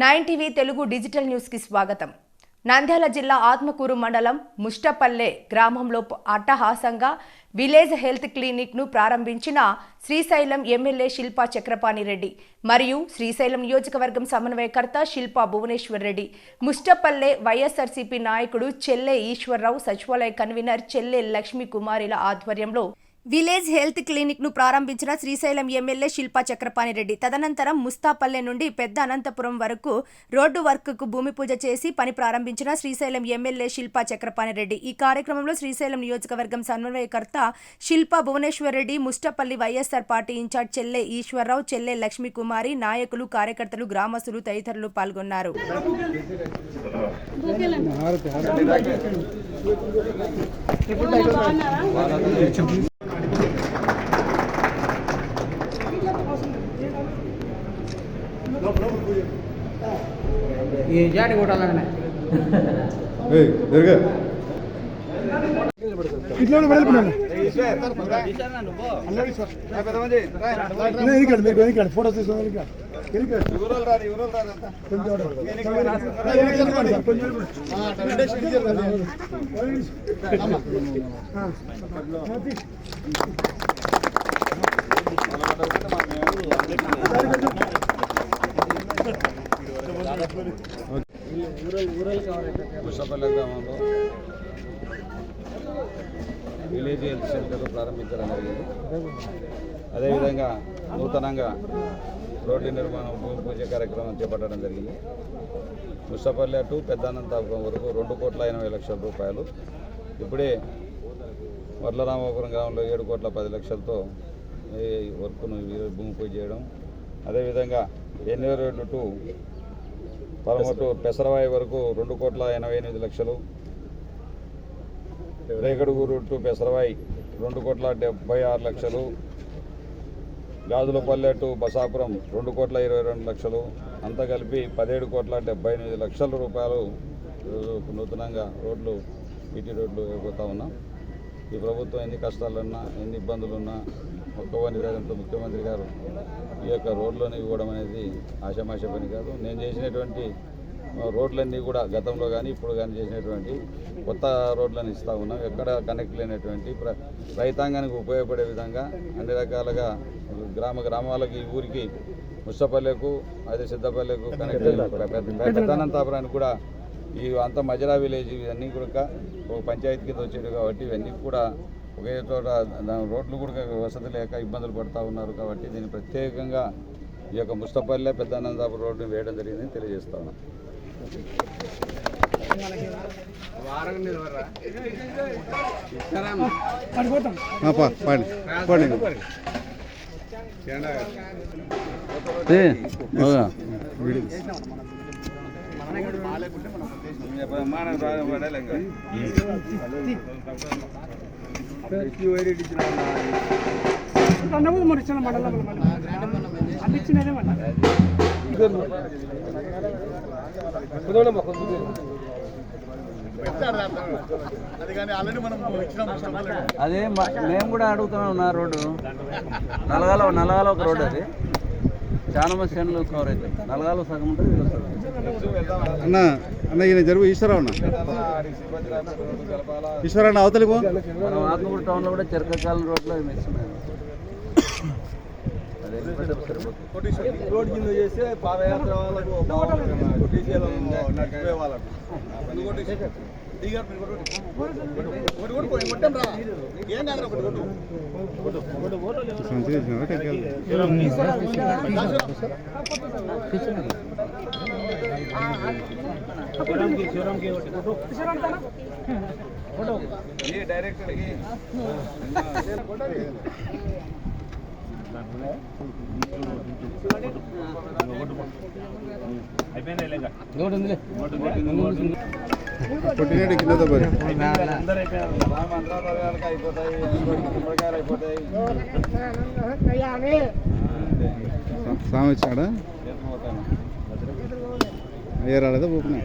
9 TV Telugu digital news కి స్వాగతం. నంద్యాల జిల్లా ఆత్మకూరు మండలం ముష్టపల్లె గ్రామంలో అట్టహాసంగా విలేజ్ హెల్త్ క్లినిక్ ను ప్రారంభించిన శ్రీశైలం ఎమ్మెల్యే శిల్పా చక్రపాణి రెడ్డి మరియు శ్రీశైలం నియోజకవర్గం సమన్వయకర్త శిల్పా భువనేశ్వర్ రెడ్డి, ముష్టపల్లె వైఎస్ఆర్సీపీ నాయకుడు చెల్లె ఈశ్వరరావు, సచివాలయ కన్వీనర్ చెల్లె లక్ష్మీ కుమారిల ఆధ్వర్యంలో విలేజ్ హెల్త్ క్లినిక్ ను ప్రారంభించిన శ్రీశైలం ఎమ్మెల్యే శిల్పా చక్రపాణి రెడ్డి తదనంతరం ముస్తాపల్లె నుండి పెద్ద అనంతపురం వరకు రోడ్డు వర్క్ కు భూమి పూజ చేసి పని ప్రారంభించిన శ్రీశైలం ఎమ్మెల్యే శిల్పా చక్రపాణి రెడ్డి. ఈ కార్యక్రమంలో శ్రీశైలం నియోజకవర్గం సమన్వయకర్త శిల్పా భువనేశ్వర్ రెడ్డి, ముష్టపల్లి వైఎస్ఆర్ పార్టీ ఇన్ఛార్జ్ చెల్లె ఈశ్వరరావు, చెల్లె లక్ష్మీ కుమారి, నాయకులు, కార్యకర్తలు, గ్రామస్తులు తదితరులు పాల్గొన్నారు. ఈ జాటి కొట్టాలనే ఇట్లా ఫోటో తీసుకోవాలి. ముష్టపల్లె గ్రామంలో విలేజ్ హెల్త్ సెంటర్ ప్రారంభించడం జరిగింది. అదేవిధంగా నూతనంగా రోడ్డు నిర్మాణం, భూమి పూజ కార్యక్రమం చేపట్టడం జరిగింది. ముష్టపల్లె టు పెద్దానంతపురం వరకు 2,80,00,000 రూపాయలు. ఇప్పుడే వర్లరామాపురం గ్రామంలో 7,10,00,000తో ఈ వర్క్ను భూమి పూజ చేయడం, అదేవిధంగా ఎన్ఏ రోడ్డు టు పరమటు పెసరవాయి వరకు 2,88,00,000, రేగడుగూరు టు పెసరవాయి 2,76,00,000, గాజులపల్లె టు బసాపురం 2,22,00,000, అంతా కలిపి 17,78,00,000 రూపాయలు నూతనంగా రోడ్లు, బీటీ రోడ్లు అయిపోతూ ఉన్నాం. ఈ ప్రభుత్వం ఎన్ని కష్టాలున్నా, ఎన్ని ఇబ్బందులున్నా ఒక్కవని ధైర్యంతో ముఖ్యమంత్రి గారు ఈ యొక్క రోడ్లను ఇవ్వడం అనేది ఆషామాష పని కాదు. నేను చేసినటువంటి రోడ్లన్నీ కూడా గతంలో కానీ ఇప్పుడు కానీ చేసినటువంటి కొత్త రోడ్లను ఇస్తూ ఉన్నాం. ఎక్కడ కనెక్ట్ లేనటువంటి రైతాంగానికి ఉపయోగపడే విధంగా అన్ని రకాలుగా గ్రామాలకి, ఈ ఊరికి ముష్టపల్లెకు, అదే సిద్ధపల్లెకు కనెక్ట్, పెద్దానంతపురానికి కూడా ఈ అంత మజరా విలేజ్ ఇవన్నీ కూడా ఒక పంచాయతీ కింద వచ్చేవి కాబట్టి ఇవన్నీ కూడా ఒకే చోట రోడ్లు కూడా వసతి లేక ఇబ్బందులు పడుతూ ఉన్నారు. కాబట్టి దీన్ని ప్రత్యేకంగా ఈ యొక్క ముష్టపల్లె పెద్దానంతపురం రోడ్డుని వేయడం జరిగిందని తెలియజేస్తా ఉన్నాం. అదే మేము కూడా అడుగుతున్నాం. నా రోడ్డు నలగాల ఒక రోడ్డు, అది చాలా మంది శ్రేణులు కవర్ అవుతాయి. నలగాలో సగం ఉంటుంది. అన్న ఈయన జరుగు ఈశ్వరరావు అవతలి మనం ఆత్మకూరు టౌన్లో కూడా చెరకకాలం రోడ్లో వేస్తున్నాయి. రోడ్ కింద చేస్తే పాదయాత్ర డైరెక్ట్ కొట్టినట్టు కింద పడి సామె వచ్చాడా ఏ రాలేదా పోకున్నా.